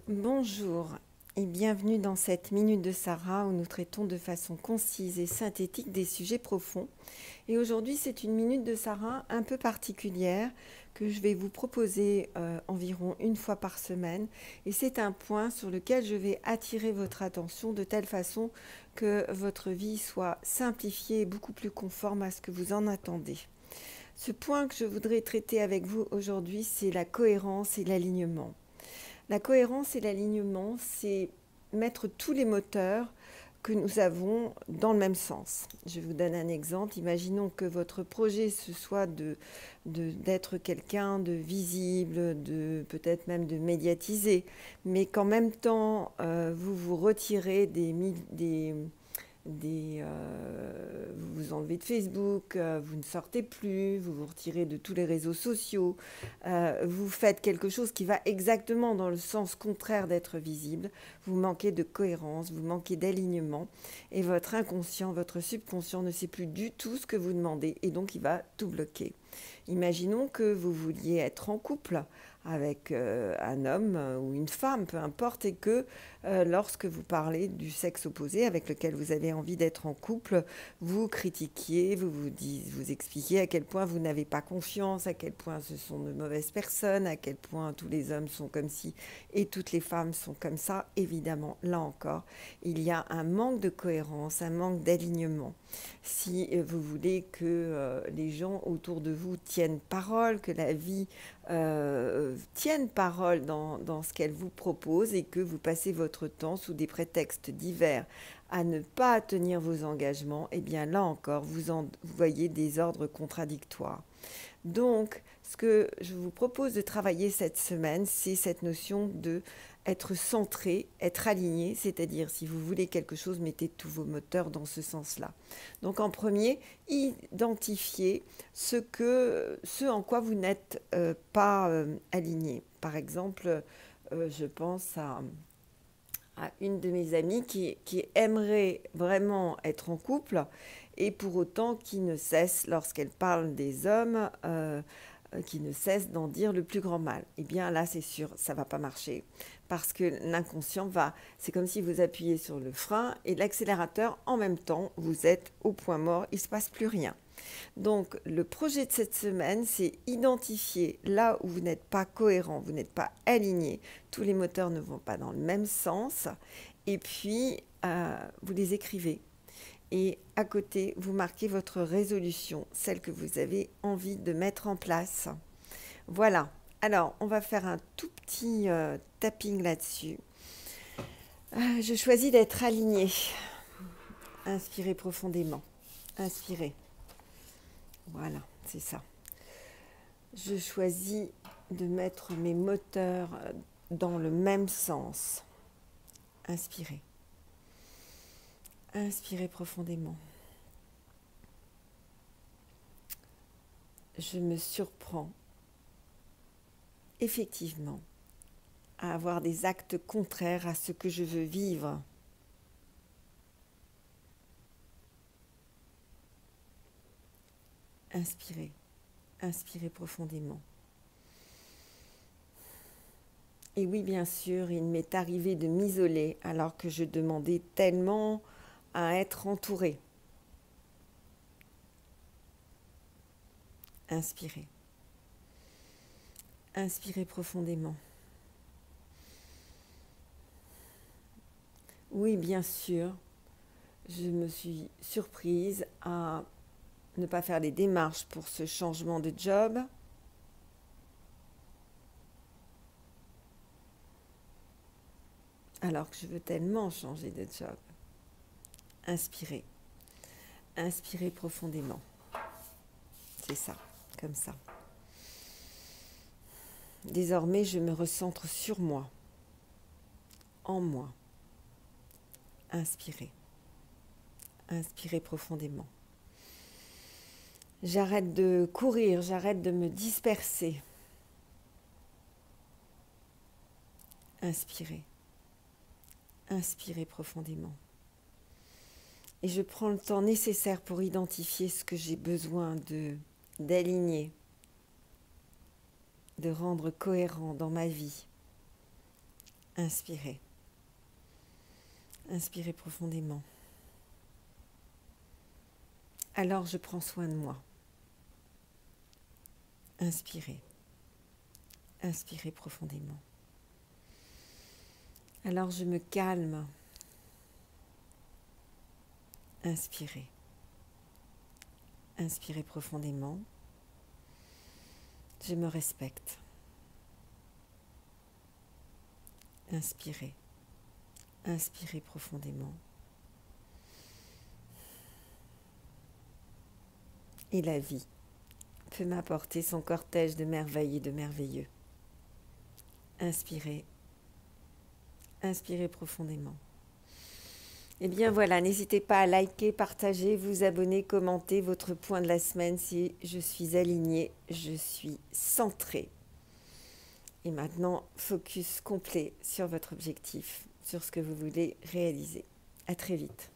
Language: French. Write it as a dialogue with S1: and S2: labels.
S1: Bonjour et bienvenue dans cette Minute de Sarah où nous traitons de façon concise et synthétique des sujets profonds. Et aujourd'hui, c'est une Minute de Sarah un peu particulière que je vais vous proposer environ une fois par semaine. Et c'est un point sur lequel je vais attirer votre attention de telle façon que votre vie soit simplifiée et beaucoup plus conforme à ce que vous en attendez. Ce point que je voudrais traiter avec vous aujourd'hui, c'est la cohérence et l'alignement. La cohérence et l'alignement, c'est mettre tous les moteurs que nous avons dans le même sens. Je vous donne un exemple. Imaginons que votre projet, ce soit d'être quelqu'un de visible, peut-être même de médiatiser, mais qu'en même temps, vous vous retirez vous vous enlevez de Facebook, vous ne sortez plus, vous vous retirez de tous les réseaux sociaux, vous faites quelque chose qui va exactement dans le sens contraire d'être visible, vous manquez de cohérence, vous manquez d'alignement, et votre inconscient, votre subconscient ne sait plus du tout ce que vous demandez, et donc il va tout bloquer. Imaginons que vous vouliez être en couple avec un homme ou une femme, peu importe, et que lorsque vous parlez du sexe opposé avec lequel vous avez envie d'être en couple, vous critiquiez, vous expliquiez à quel point vous n'avez pas confiance, à quel point ce sont de mauvaises personnes, à quel point tous les hommes sont comme ci et toutes les femmes sont comme ça. Évidemment, là encore, il y a un manque de cohérence, un manque d'alignement. Si vous voulez que les gens autour de vous tiennent parole, que la vie tienne parole dans ce qu'elle vous propose et que vous passez votre temps sous des prétextes divers à ne pas tenir vos engagements, eh bien là encore, vous voyez des ordres contradictoires. Donc, ce que je vous propose de travailler cette semaine, c'est cette notion de être centré, être aligné, c'est-à-dire si vous voulez quelque chose, mettez tous vos moteurs dans ce sens-là. Donc en premier, identifiez ce en quoi vous n'êtes pas aligné. Par exemple, je pense à une de mes amies qui aimerait vraiment être en couple et pour autant qui ne cesse, lorsqu'elle parle des hommes, qui ne cesse d'en dire le plus grand mal. Eh bien là, c'est sûr, ça ne va pas marcher parce que l'inconscient va, c'est comme si vous appuyez sur le frein et l'accélérateur en même temps, vous êtes au point mort, il ne se passe plus rien. Donc, le projet de cette semaine, c'est identifier là où vous n'êtes pas cohérent, vous n'êtes pas aligné, tous les moteurs ne vont pas dans le même sens, et puis vous les écrivez. Et à côté, vous marquez votre résolution, celle que vous avez envie de mettre en place. Voilà. Alors, on va faire un tout petit tapping là-dessus. Je choisis d'être aligné. Inspirez profondément. Inspirez. Voilà, c'est ça. Je choisis de mettre mes moteurs dans le même sens. Inspirez. Inspirez profondément. Je me surprends effectivement à avoir des actes contraires à ce que je veux vivre. Inspirez. Inspirez profondément. Et oui, bien sûr, il m'est arrivé de m'isoler alors que je demandais tellement à être entourée. Inspirez. Inspirez profondément. Oui, bien sûr, je me suis surprise à ne pas faire les démarches pour ce changement de job. Alors que je veux tellement changer de job. Inspirez. Inspirez profondément. C'est ça, comme ça. Désormais, je me recentre sur moi, en moi. Inspirez. Inspirez profondément. J'arrête de courir, j'arrête de me disperser. Inspirez. Inspirez profondément. Et je prends le temps nécessaire pour identifier ce que j'ai besoin d'aligner, de rendre cohérent dans ma vie. Inspirez. Inspirez profondément. Alors je prends soin de moi. Inspirez. Inspirez profondément. Alors je me calme. Inspirez. Inspirez profondément. Je me respecte. Inspirez. Inspirez profondément. Et la vie peut m'apporter son cortège de merveilles et de merveilleux. Inspirez. Inspirez profondément. Et bien voilà, n'hésitez pas à liker, partager, vous abonner, commenter votre point de la semaine si je suis alignée, je suis centrée. Et maintenant, focus complet sur votre objectif, sur ce que vous voulez réaliser. À très vite.